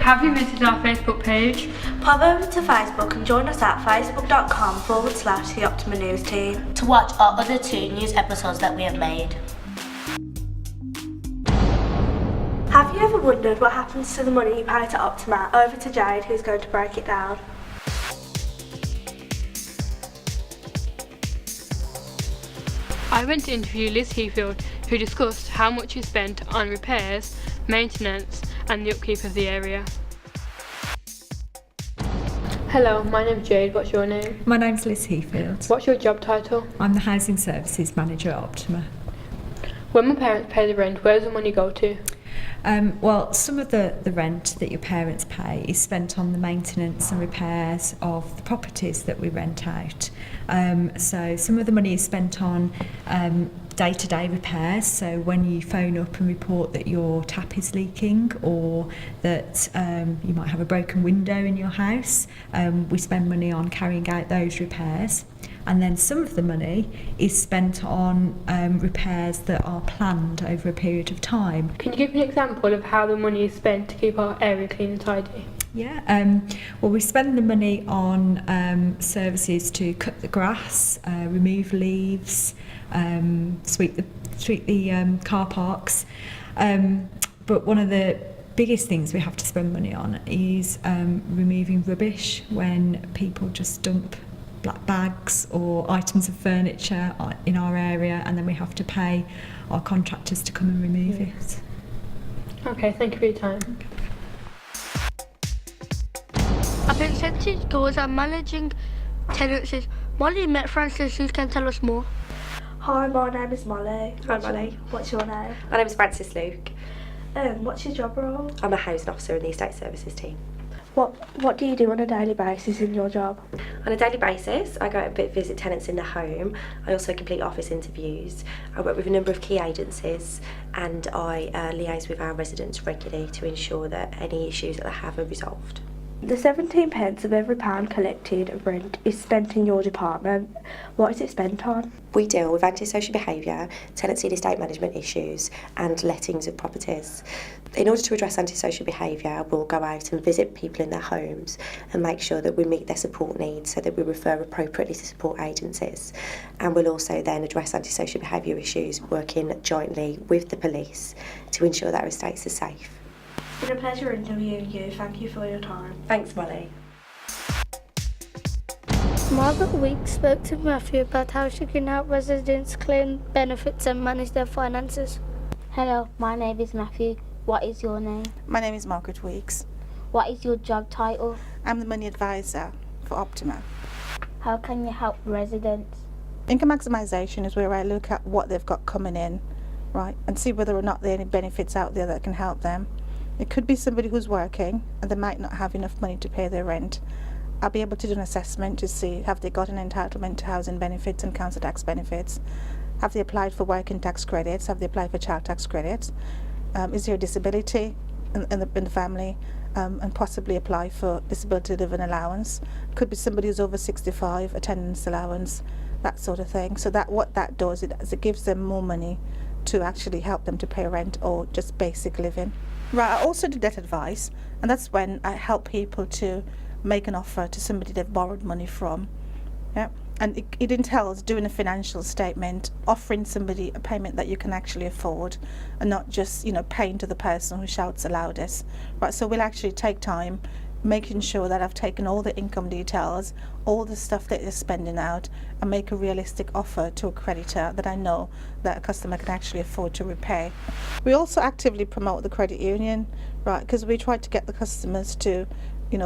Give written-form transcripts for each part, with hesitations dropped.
Have you visited our Facebook page? Pop over to Facebook and join us at facebook.com/the Optima News team to watch our other 2 news episodes that we have made. Have you ever wondered what happens to the money you pay to Optima? Over to Jade, who's going to break it down. I went to interview Liz Heafield, who discussed how much is spent on repairs, maintenance and the upkeep of the area. Hello, my name's Jade. What's your name? My name's Liz Heafield. What's your job title? I'm the Housing Services Manager at Optima. When my parents pay the rent, where does the money go to? Well, some of the rent that your parents pay is spent on the maintenance and repairs of the properties that we rent out. So some of the money is spent on day-to-day repairs. So when you phone up and report that your tap is leaking or that you might have a broken window in your house, we spend money on carrying out those repairs. And then some of the money is spent on repairs that are planned over a period of time. Can you give an example of how the money is spent to keep our area clean and tidy? Yeah, well, we spend the money on services to cut the grass, remove leaves, sweep the car parks. But one of the biggest things we have to spend money on is removing rubbish when people just dump black bags or items of furniture in our area, and then we have to pay our contractors to come and remove it. Okay, thank you for your time. I've been sent to schools and managing tenancies. Molly met Francis, who can tell us more. Hi, my name is Molly. Hi, Molly. What's your name? My name is Francis Luke. What's your job role? I'm a housing officer in the estate services team. What do you do on a daily basis in your job? On a daily basis, I go out and visit tenants in the home. I also complete office interviews. I work with a number of key agencies, and I liaise with our residents regularly to ensure that any issues that they have are resolved. The 17 pence of every pound collected of rent is spent in your department. What is it spent on? We deal with antisocial behaviour, tenancy and estate management issues and lettings of properties. In order to address antisocial behaviour, we'll go out and visit people in their homes and make sure that we meet their support needs so that we refer appropriately to support agencies. And we'll also then address antisocial behaviour issues working jointly with the police to ensure that our estates are safe. It's been a pleasure interviewing you. Thank you for your time. Thanks, Molly. Margaret Weekes spoke to Matthew about how she can help residents claim benefits and manage their finances. Hello, my name is Matthew. What is your name? My name is Margaret Weekes. What is your job title? I'm the money advisor for Optima. How can you help residents? Income maximisation is where I look at what they've got coming in, right, and see whether or not there are any benefits out there that can help them. It could be somebody who's working and they might not have enough money to pay their rent. I'll be able to do an assessment to see have they got an entitlement to housing benefits and council tax benefits. Have they applied for working tax credits? Have they applied for child tax credits? Is there a disability in the family? And possibly apply for disability living allowance. Could be somebody who's over 65, attendance allowance, that sort of thing. So that what that does is it gives them more money to actually help them to pay rent or just basic living. Right, I also do debt advice, and that's when I help people to make an offer to somebody they've borrowed money from. Yeah, and it entails doing a financial statement, offering somebody a payment that you can actually afford, and not just paying to the person who shouts the loudest. Right, so we'll actually take time making sure that I've taken all the income details, all the stuff that they're spending out, and make a realistic offer to a creditor that I know that a customer can actually afford to repay. We also actively promote the credit union, right, because we try to get the customers to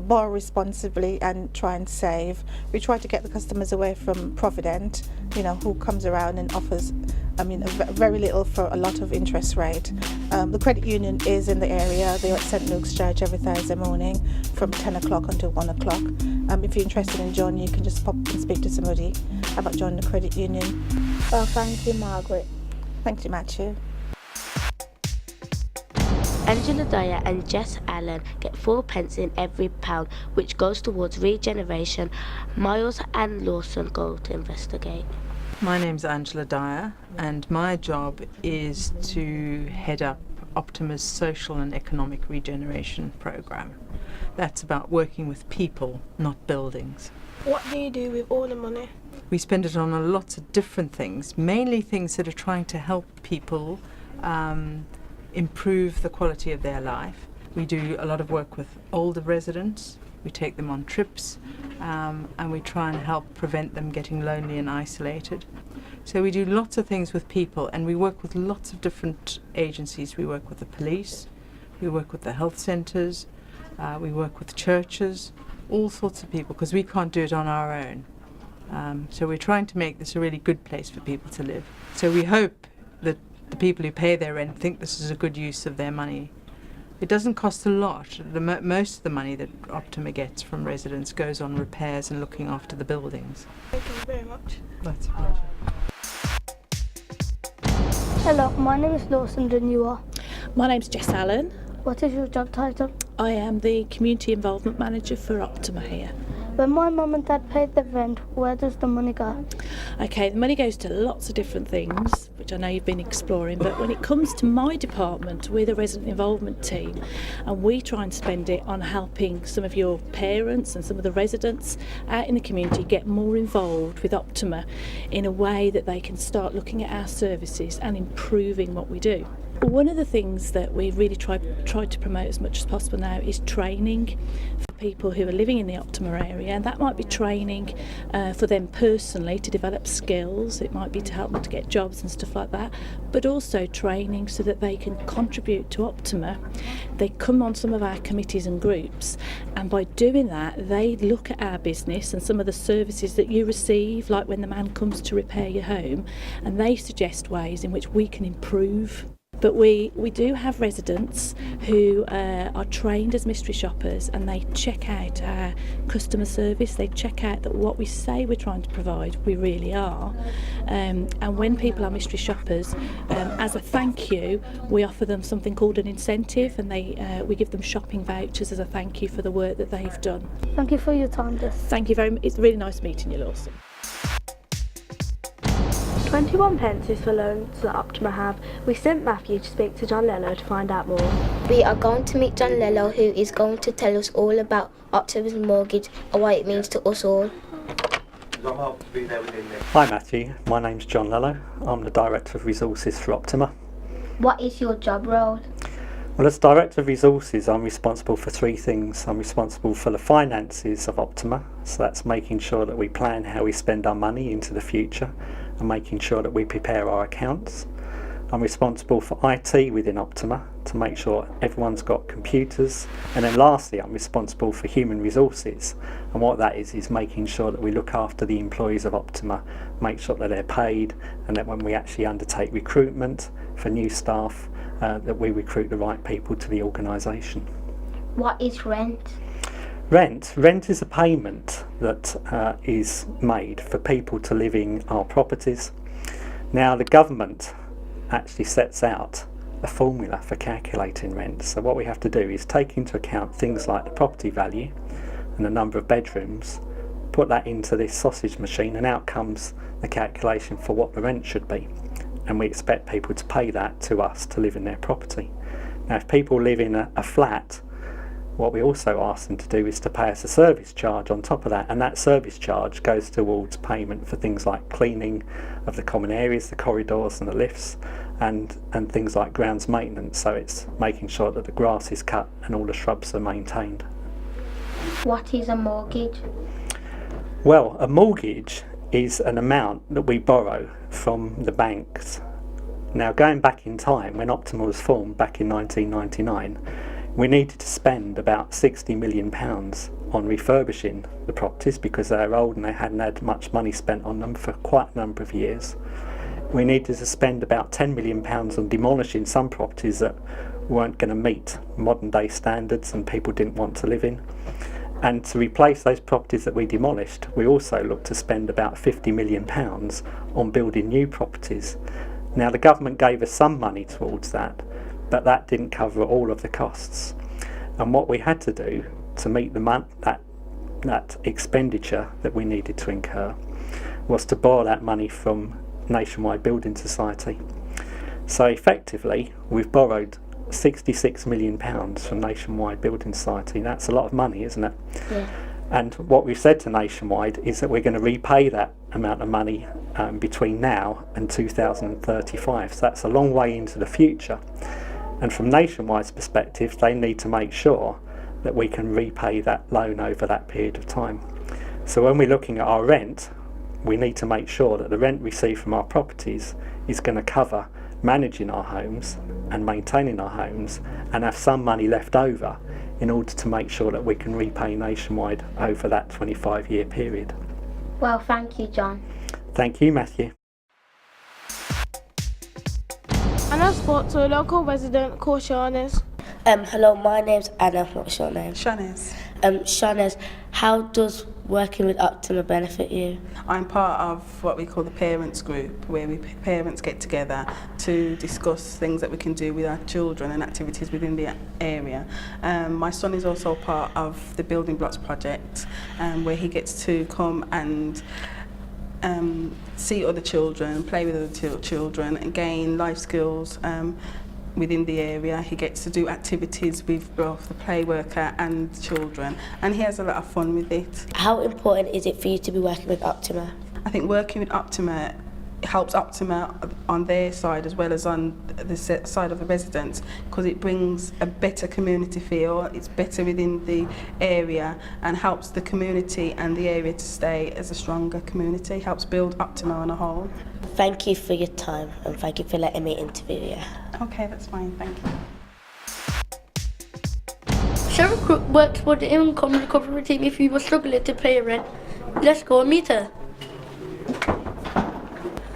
borrow responsibly and try and save. We try to get the customers away from Provident, who comes around and offers, very little for a lot of interest rate. The credit union is in the area. They're at St Luke's Church every Thursday morning from 10 o'clock until 1 o'clock. If you're interested in joining, you can just pop and speak to somebody about joining the credit union. Well, thank you, Margaret. Thank you, Matthew. Angela Dyer and Jess Allen get 4 pence in every pound, which goes towards regeneration. Miles and Lawson go to investigate. My name's Angela Dyer, and my job is to head up Optima's social and economic regeneration program. That's about working with people, not buildings. What do you do with all the money? We spend it on a lot of different things, mainly things that are trying to help people improve the quality of their life. We do a lot of work with older residents. We take them on trips and we try and help prevent them getting lonely and isolated. So we do lots of things with people, and we work with lots of different agencies. We work with the police, we work with the health centres, we work with churches, all sorts of people, because we can't do it on our own. So we're trying to make this a really good place for people to live. So we hope that the people who pay their rent think this is a good use of their money. It doesn't cost a lot. Most of the money that Optima gets from residents goes on repairs and looking after the buildings. Thank you very much. That's a pleasure. Hello, my name is Lawson and you are? My name's Jess Allen. What is your job title? I am the Community Involvement Manager for Optima here. When my mum and dad paid the rent, where does the money go? Okay, the money goes to lots of different things, which I know you've been exploring, but when it comes to my department, we're the resident involvement team, and we try and spend it on helping some of your parents and some of the residents out in the community get more involved with Optima in a way that they can start looking at our services and improving what we do. One of the things that we really try to promote as much as possible now is training for people who are living in the Optima area, and that might be training for them personally to develop skills. It might be to help them to get jobs and stuff like that, but also training so that they can contribute to Optima. They come on some of our committees and groups, and by doing that they look at our business and some of the services that you receive, like when the man comes to repair your home, and they suggest ways in which we can improve. But we do have residents who are trained as mystery shoppers, and they check out our customer service. They check out that what we say we're trying to provide, we really are. And when people are mystery shoppers, as a thank you, we offer them something called an incentive, and we give them shopping vouchers as a thank you for the work that they've done. Thank you for your time, Jess. Thank you very much. It's really nice meeting you, Lawson. 21 pence is for loans that Optima have. We sent Matthew to speak to John Lello to find out more. We are going to meet John Lello, who is going to tell us all about Optima's mortgage and what it means to us all. Hi Matthew, my name's John Lello. I'm the Director of Resources for Optima. What is your job role? Well, as Director of Resources, I'm responsible for three things. I'm responsible for the finances of Optima, so that's making sure that we plan how we spend our money into the future and making sure that we prepare our accounts. I'm responsible for IT within Optima to make sure everyone's got computers. And then lastly, I'm responsible for human resources. And what that is making sure that we look after the employees of Optima, make sure that they're paid, and that when we actually undertake recruitment for new staff, that we recruit the right people to the organisation. What is rent? Rent is a payment that is made for people to live in our properties. Now the government actually sets out a formula for calculating rent. So what we have to do is take into account things like the property value and the number of bedrooms, put that into this sausage machine, and out comes the calculation for what the rent should be. And we expect people to pay that to us to live in their property. Now if people live in a flat, what we also ask them to do is to pay us a service charge on top of that, and that service charge goes towards payment for things like cleaning of the common areas, the corridors and the lifts, and things like grounds maintenance. So it's making sure that the grass is cut and all the shrubs are maintained. What is a mortgage? Well, a mortgage is an amount that we borrow from the banks. Now going back in time, when Optima was formed back in 1999, we needed to spend about £60 million on refurbishing the properties because they're old and they hadn't had much money spent on them for quite a number of years. We needed to spend about £10 million on demolishing some properties that weren't going to meet modern day standards and people didn't want to live in. And to replace those properties that we demolished, we also looked to spend about £50 million on building new properties. Now the government gave us some money towards that, but that didn't cover all of the costs. And what we had to do to meet that expenditure that we needed to incur was to borrow that money from Nationwide Building Society. So effectively we've borrowed £66 million from Nationwide Building Society. That's a lot of money, isn't it? Yeah. And what we've said to Nationwide is that we're going to repay that amount of money between now and 2035. So that's a long way into the future. And from Nationwide's perspective, they need to make sure that we can repay that loan over that period of time. So when we're looking at our rent, we need to make sure that the rent received from our properties is going to cover managing our homes and maintaining our homes, and have some money left over in order to make sure that we can repay Nationwide over that 25-year period. Well, thank you, John. Thank you, Matthew. Anna spoke to a local resident called Charneze. Hello, my name's Anna. What's your name? Charneze. Charneze, how does working with Optima benefit you? I'm part of what we call the parents group, where parents get together to discuss things that we can do with our children and activities within the area. My son is also part of the Building Blocks project, where he gets to come and see other children, play with other children and gain life skills within the area. He gets to do activities with both the play worker and children, and he has a lot of fun with it. How important is it for you to be working with Optima? I think working with Optima helps Optima on their side as well as on the side of the residents, because it brings a better community feel, it's better within the area and helps the community and the area to stay as a stronger community, helps build Optima on a whole. Thank you for your time and thank you for letting me interview you. Okay, that's fine, thank you. Sarah Crook works for the income recovery team if you were struggling to pay rent. Let's go and meet her.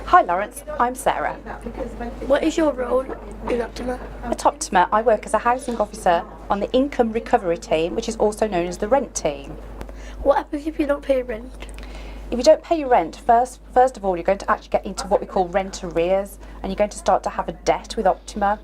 Hi Lawrence, I'm Sarah. What is your role in Optima? At Optima, I work as a housing officer on the income recovery team, which is also known as the rent team. What happens if you don't pay rent? If you don't pay your rent, first of all, you're going to actually get into what we call rent arrears, and you're going to start to have a debt with Optima.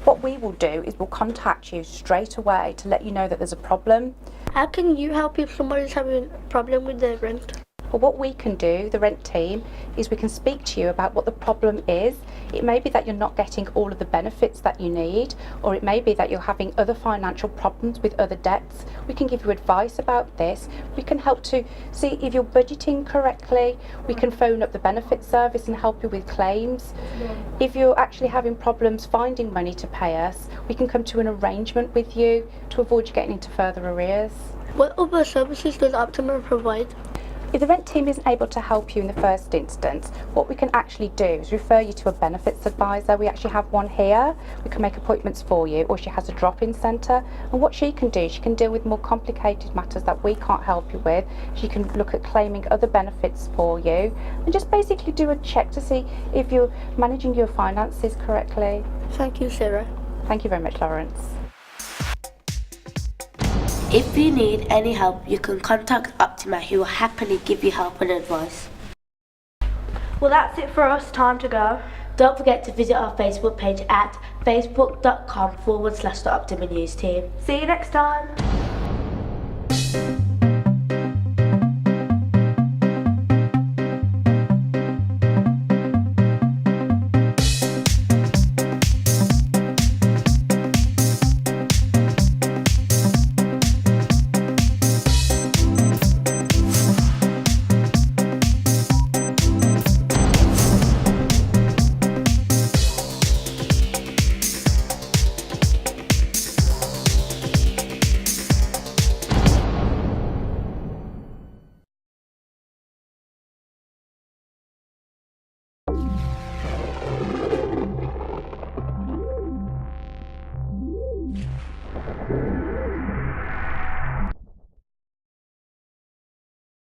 What we will do is we'll contact you straight away to let you know that there's a problem. How can you help if somebody's having a problem with their rent? Well, what we can do, the rent team, is we can speak to you about what the problem is. It may be that you're not getting all of the benefits that you need, or it may be that you're having other financial problems with other debts. We can give you advice about this. We can help to see if you're budgeting correctly. We can phone up the benefits service and help you with claims. If you're actually having problems finding money to pay us, we can come to an arrangement with you to avoid you getting into further arrears. What other services does Optima provide? If the rent team isn't able to help you in the first instance, what we can actually do is refer you to a benefits advisor. We actually have one here. We can make appointments for you, or she has a drop-in centre. And what she can do, she can deal with more complicated matters that we can't help you with. She can look at claiming other benefits for you and just basically do a check to see if you're managing your finances correctly. Thank you, Sarah. Thank you very much, Lawrence. If you need any help, you can contact Optima, who will happily give you help and advice. Well, that's it for us. Time to go. Don't forget to visit our Facebook page at facebook.com/the Optima News Team. See you next time.